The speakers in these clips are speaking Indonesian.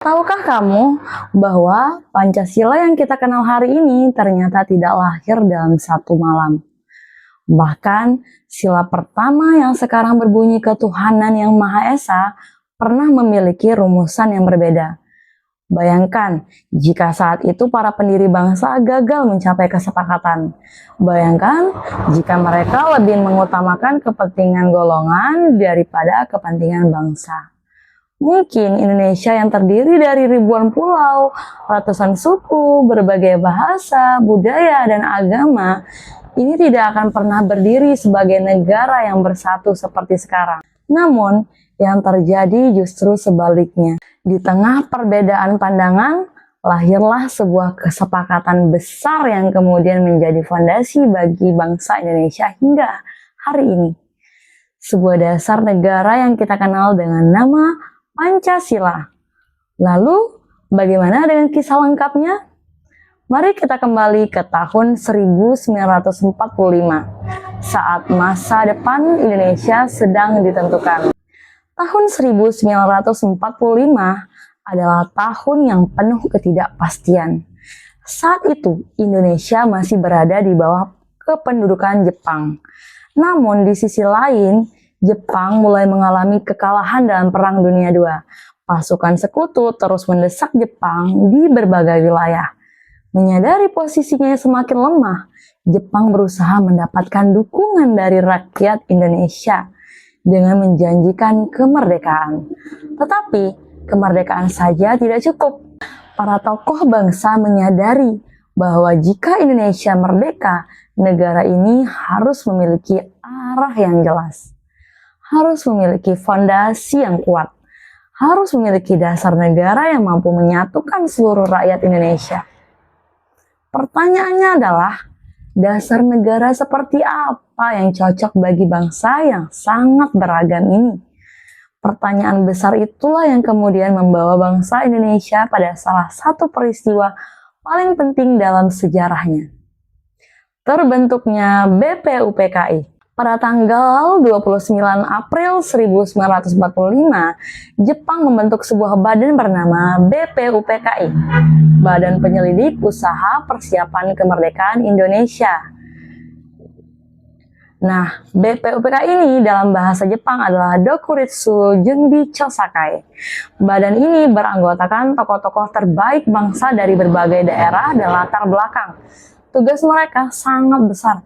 Tahukah kamu bahwa Pancasila yang kita kenal hari ini ternyata tidak lahir dalam satu malam? Bahkan sila pertama yang sekarang berbunyi ketuhanan yang Maha Esa pernah memiliki rumusan yang berbeda. Bayangkan jika saat itu para pendiri bangsa gagal mencapai kesepakatan. Bayangkan jika mereka lebih mengutamakan kepentingan golongan daripada kepentingan bangsa. Mungkin Indonesia yang terdiri dari ribuan pulau, ratusan suku, berbagai bahasa, budaya, dan agama, ini tidak akan pernah berdiri sebagai negara yang bersatu seperti sekarang. Namun, yang terjadi justru sebaliknya. Di tengah perbedaan pandangan, lahirlah sebuah kesepakatan besar yang kemudian menjadi fondasi bagi bangsa Indonesia hingga hari ini. Sebuah dasar negara yang kita kenal dengan nama Pancasila. Lalu, bagaimana dengan kisah lengkapnya? Mari kita kembali ke tahun 1945, saat masa depan Indonesia sedang ditentukan. Tahun 1945 adalah tahun yang penuh ketidakpastian. Saat itu, Indonesia masih berada di bawah kependudukan Jepang. Namun, di sisi lain, Jepang mulai mengalami kekalahan dalam Perang Dunia II. Pasukan sekutu terus mendesak Jepang di berbagai wilayah. Menyadari posisinya yang semakin lemah, Jepang berusaha mendapatkan dukungan dari rakyat Indonesia dengan menjanjikan kemerdekaan. Tetapi, kemerdekaan saja tidak cukup. Para tokoh bangsa menyadari bahwa jika Indonesia merdeka, negara ini harus memiliki arah yang jelas. Harus memiliki fondasi yang kuat, harus memiliki dasar negara yang mampu menyatukan seluruh rakyat Indonesia. Pertanyaannya adalah, dasar negara seperti apa yang cocok bagi bangsa yang sangat beragam ini? Pertanyaan besar itulah yang kemudian membawa bangsa Indonesia pada salah satu peristiwa paling penting dalam sejarahnya. Terbentuknya BPUPKI. Pada tanggal 29 April 1945, Jepang membentuk sebuah badan bernama BPUPKI, Badan Penyelidik Usaha Persiapan Kemerdekaan Indonesia. Nah, BPUPKI ini dalam bahasa Jepang adalah Dokuritsu Junbi Chosakai. Badan ini beranggotakan tokoh-tokoh terbaik bangsa dari berbagai daerah dan latar belakang. Tugas mereka sangat besar.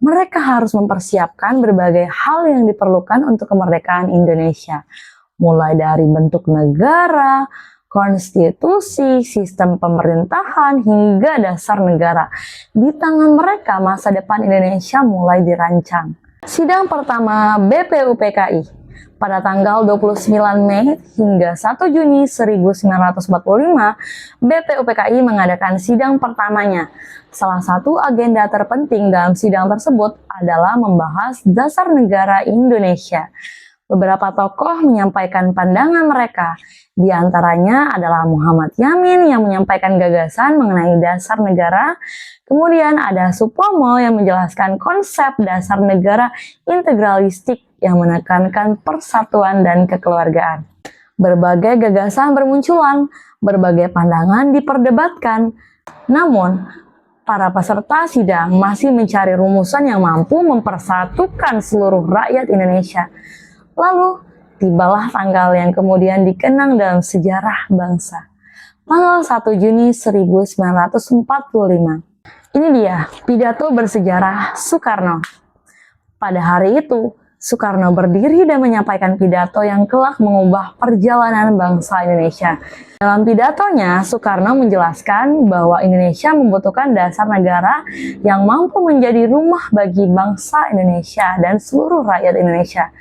Mereka harus mempersiapkan berbagai hal yang diperlukan untuk kemerdekaan Indonesia. Mulai dari bentuk negara, konstitusi, sistem pemerintahan, hingga dasar negara. Di tangan mereka, masa depan Indonesia mulai dirancang. Sidang pertama BPUPKI. Pada tanggal 29 Mei hingga 1 Juni 1945, BPUPKI mengadakan sidang pertamanya. Salah satu agenda terpenting dalam sidang tersebut adalah membahas dasar negara Indonesia. Beberapa tokoh menyampaikan pandangan mereka. Di antaranya adalah Muhammad Yamin yang menyampaikan gagasan mengenai dasar negara. Kemudian ada Supomo yang menjelaskan konsep dasar negara integralistik yang menekankan persatuan dan kekeluargaan. Berbagai gagasan bermunculan, berbagai pandangan diperdebatkan. Namun, para peserta sidang masih mencari rumusan yang mampu mempersatukan seluruh rakyat Indonesia. Lalu, tibalah tanggal yang kemudian dikenang dalam sejarah bangsa. Tanggal 1 Juni 1945. Ini dia, pidato bersejarah Soekarno. Pada hari itu, Soekarno berdiri dan menyampaikan pidato yang kelak mengubah perjalanan bangsa Indonesia. Dalam pidatonya, Soekarno menjelaskan bahwa Indonesia membutuhkan dasar negara yang mampu menjadi rumah bagi bangsa Indonesia dan seluruh rakyat Indonesia.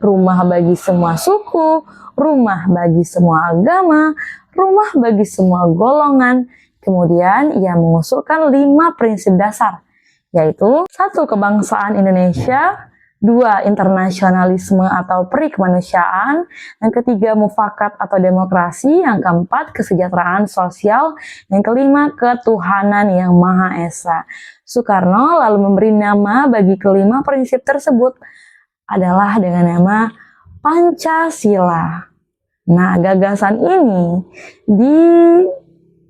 Rumah bagi semua suku, rumah bagi semua agama, rumah bagi semua golongan. Kemudian ia mengusulkan 5 prinsip dasar, yaitu 1. Kebangsaan Indonesia, 2. Internasionalisme atau perikemanusiaan, yang ketiga mufakat atau demokrasi, yang keempat kesejahteraan sosial, yang kelima ketuhanan yang Maha Esa. Soekarno lalu memberi nama bagi kelima prinsip tersebut adalah dengan nama Pancasila. Nah, gagasan ini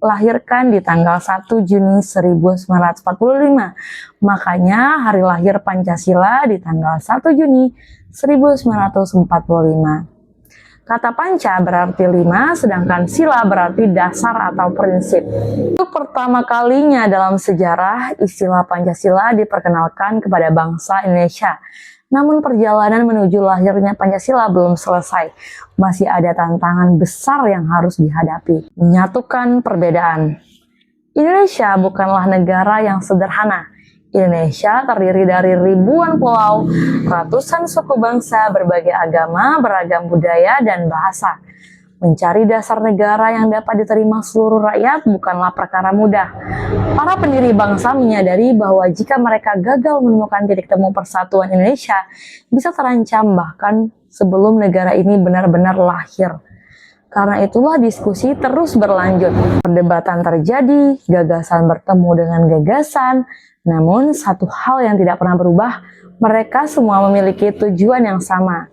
dilahirkan di tanggal 1 Juni 1945. Makanya hari lahir Pancasila di tanggal 1 Juni 1945. Kata panca berarti 5, sedangkan sila berarti dasar atau prinsip. Untuk pertama kalinya dalam sejarah, istilah Pancasila diperkenalkan kepada bangsa Indonesia. Namun perjalanan menuju lahirnya Pancasila belum selesai. Masih ada tantangan besar yang harus dihadapi. Menyatukan perbedaan. Indonesia bukanlah negara yang sederhana. Indonesia terdiri dari ribuan pulau, ratusan suku bangsa, berbagai agama, beragam budaya, dan bahasa. Mencari dasar negara yang dapat diterima seluruh rakyat bukanlah perkara mudah. Para pendiri bangsa menyadari bahwa jika mereka gagal menemukan titik temu persatuan Indonesia, bisa terancam bahkan sebelum negara ini benar-benar lahir. Karena itulah diskusi terus berlanjut. Perdebatan terjadi, gagasan bertemu dengan gagasan, namun satu hal yang tidak pernah berubah, mereka semua memiliki tujuan yang sama.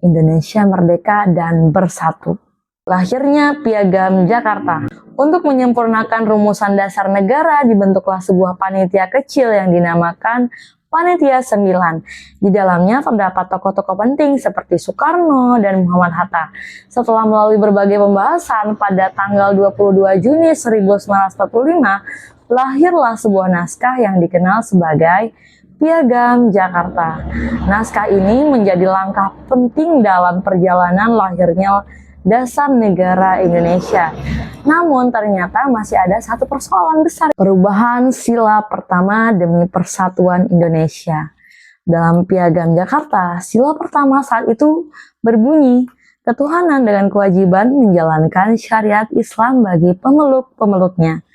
Indonesia merdeka dan bersatu. Lahirnya Piagam Jakarta. Untuk menyempurnakan rumusan dasar negara, dibentuklah sebuah panitia kecil yang dinamakan Panitia 9. Di dalamnya terdapat tokoh-tokoh penting seperti Soekarno dan Muhammad Hatta. Setelah melalui berbagai pembahasan, pada tanggal 22 Juni 1945, lahirlah sebuah naskah yang dikenal sebagai Piagam Jakarta. Naskah ini menjadi langkah penting dalam perjalanan lahirnya dasar negara Indonesia. Namun ternyata masih ada satu persoalan besar, perubahan sila pertama demi persatuan Indonesia. Dalam Piagam Jakarta, sila pertama saat itu berbunyi, ketuhanan dengan kewajiban menjalankan syariat Islam bagi pemeluk-pemeluknya.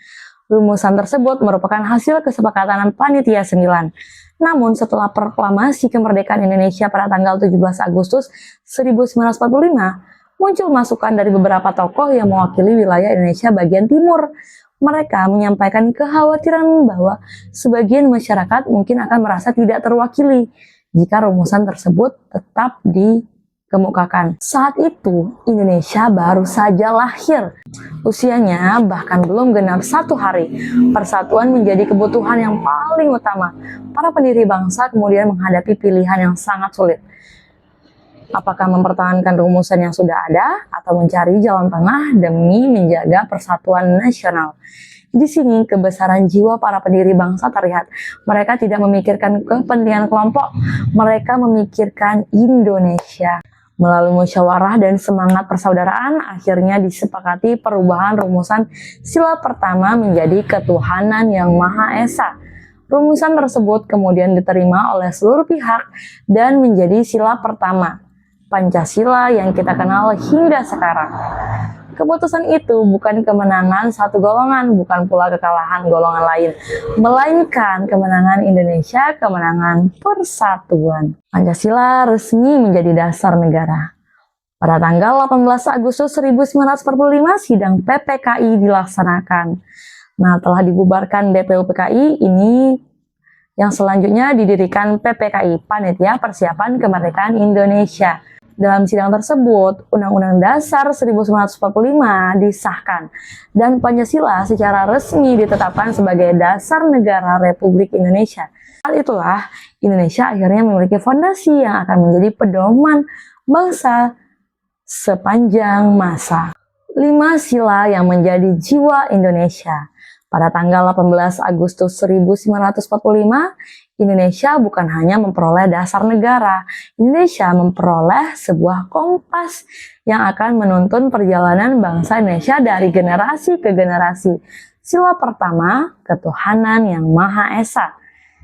Rumusan tersebut merupakan hasil kesepakatan Panitia 9. Namun setelah proklamasi kemerdekaan Indonesia pada tanggal 17 Agustus 1945, muncul masukan dari beberapa tokoh yang mewakili wilayah Indonesia bagian timur. Mereka menyampaikan kekhawatiran bahwa sebagian masyarakat mungkin akan merasa tidak terwakili jika rumusan tersebut tetap dikemukakan. Saat itu, Indonesia baru saja lahir. Usianya bahkan belum genap 1 hari. Persatuan menjadi kebutuhan yang paling utama. Para pendiri bangsa kemudian menghadapi pilihan yang sangat sulit. Apakah mempertahankan rumusan yang sudah ada atau mencari jalan tengah demi menjaga persatuan nasional? Di sini kebesaran jiwa para pendiri bangsa terlihat. Mereka tidak memikirkan kepentingan kelompok, mereka memikirkan Indonesia. Melalui musyawarah dan semangat persaudaraan, akhirnya disepakati perubahan rumusan sila pertama menjadi ketuhanan yang Maha Esa. Rumusan tersebut kemudian diterima oleh seluruh pihak dan menjadi sila pertama, Pancasila yang kita kenal hingga sekarang. Keputusan itu bukan kemenangan satu golongan, bukan pula kekalahan golongan lain, melainkan kemenangan Indonesia, kemenangan persatuan. Pancasila resmi menjadi dasar negara. Pada tanggal 18 Agustus 1945, sidang PPKI dilaksanakan. Nah, telah dibubarkan DPU PKI, ini yang selanjutnya didirikan PPKI, Panitia Persiapan Kemerdekaan Indonesia. Dalam sidang tersebut, Undang-Undang Dasar 1945 disahkan dan Pancasila secara resmi ditetapkan sebagai dasar negara Republik Indonesia. Hal itulah, Indonesia akhirnya memiliki fondasi yang akan menjadi pedoman bangsa sepanjang masa. 5 sila yang menjadi jiwa Indonesia. Pada tanggal 18 Agustus 1945, Indonesia bukan hanya memperoleh dasar negara, Indonesia memperoleh sebuah kompas yang akan menuntun perjalanan bangsa Indonesia dari generasi ke generasi. Sila pertama, ketuhanan yang Maha Esa.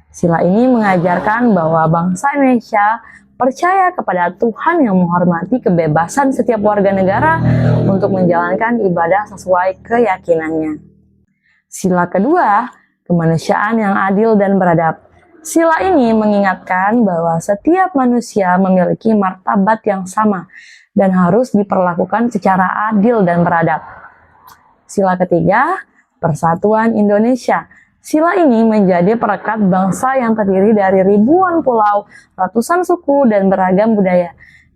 Sila ini mengajarkan bahwa bangsa Indonesia percaya kepada Tuhan yang menghormati kebebasan setiap warga negara untuk menjalankan ibadah sesuai keyakinannya. Sila kedua, kemanusiaan yang adil dan beradab. Sila ini mengingatkan bahwa setiap manusia memiliki martabat yang sama dan harus diperlakukan secara adil dan beradab. Sila ketiga, persatuan Indonesia. Sila ini menjadi perekat bangsa yang terdiri dari ribuan pulau, ratusan suku, dan beragam budaya.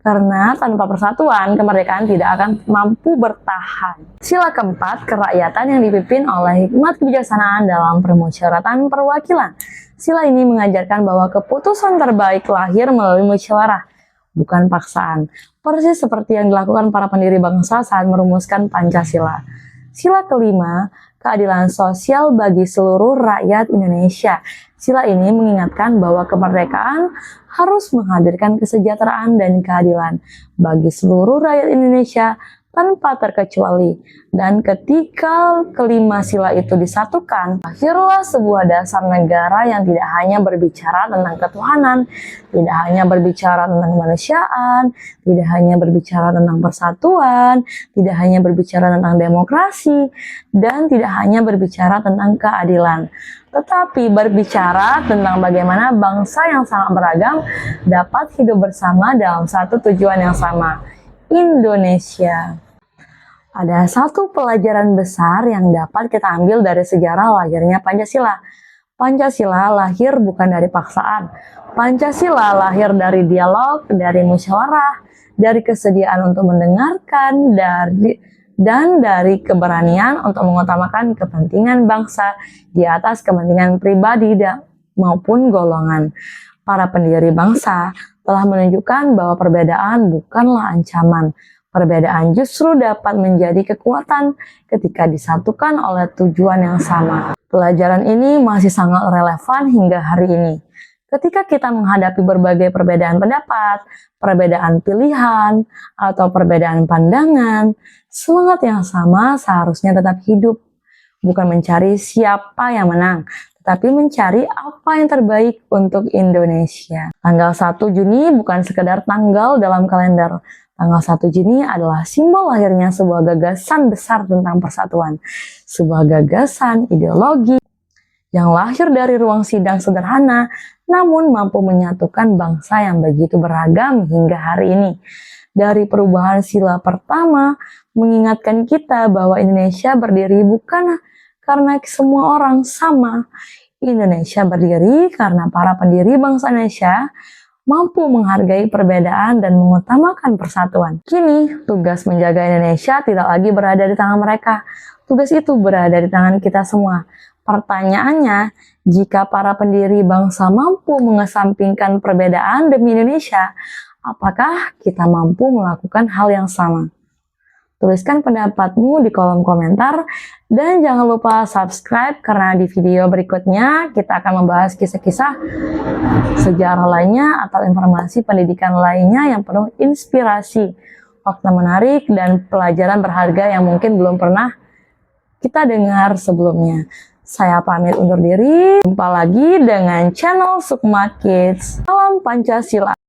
Karena tanpa persatuan, kemerdekaan tidak akan mampu bertahan. Sila keempat, kerakyatan yang dipimpin oleh hikmat kebijaksanaan dalam permusyawaratan perwakilan. Sila ini mengajarkan bahwa keputusan terbaik lahir melalui musyawarah, bukan paksaan. Persis seperti yang dilakukan para pendiri bangsa saat merumuskan Pancasila. Sila kelima, keadilan sosial bagi seluruh rakyat Indonesia. Sila ini mengingatkan bahwa kemerdekaan harus menghadirkan kesejahteraan dan keadilan bagi seluruh rakyat Indonesia tanpa terkecuali. Dan ketika kelima sila itu disatukan, akhirlah sebuah dasar negara yang tidak hanya berbicara tentang ketuhanan, tidak hanya berbicara tentang kemanusiaan, tidak hanya berbicara tentang persatuan, tidak hanya berbicara tentang demokrasi, dan tidak hanya berbicara tentang keadilan, tetapi berbicara tentang bagaimana bangsa yang sangat beragam dapat hidup bersama dalam satu tujuan yang sama, Indonesia. Ada satu pelajaran besar yang dapat kita ambil dari sejarah lahirnya Pancasila. Pancasila lahir bukan dari paksaan. Pancasila lahir dari dialog, dari musyawarah, dari kesediaan untuk mendengarkan, dan dari keberanian untuk mengutamakan kepentingan bangsa di atas kepentingan pribadi maupun golongan. Para pendiri bangsa telah menunjukkan bahwa perbedaan bukanlah ancaman. Perbedaan justru dapat menjadi kekuatan ketika disatukan oleh tujuan yang sama. Pelajaran ini masih sangat relevan hingga hari ini. Ketika kita menghadapi berbagai perbedaan pendapat, perbedaan pilihan, atau perbedaan pandangan, semangat yang sama seharusnya tetap hidup. Bukan mencari siapa yang menang, tetapi mencari apa yang terbaik untuk Indonesia. Tanggal 1 Juni bukan sekedar tanggal dalam kalender. Tanggal 1 Juni adalah simbol lahirnya sebuah gagasan besar tentang persatuan. Sebuah gagasan ideologi yang lahir dari ruang sidang sederhana, namun mampu menyatukan bangsa yang begitu beragam hingga hari ini. Dari perubahan sila pertama, mengingatkan kita bahwa Indonesia berdiri bukan karena semua orang sama. Indonesia berdiri karena para pendiri bangsa Indonesia mampu menghargai perbedaan dan mengutamakan persatuan. Kini, tugas menjaga Indonesia tidak lagi berada di tangan mereka. Tugas itu berada di tangan kita semua. Pertanyaannya, jika para pendiri bangsa mampu mengesampingkan perbedaan demi Indonesia, apakah kita mampu melakukan hal yang sama? Tuliskan pendapatmu di kolom komentar dan jangan lupa subscribe karena di video berikutnya kita akan membahas kisah-kisah sejarah lainnya atau informasi pendidikan lainnya yang penuh inspirasi, fakta menarik, dan pelajaran berharga yang mungkin belum pernah kita dengar sebelumnya. Saya pamit undur diri, jumpa lagi dengan channel Sukma Kids. Salam Pancasila.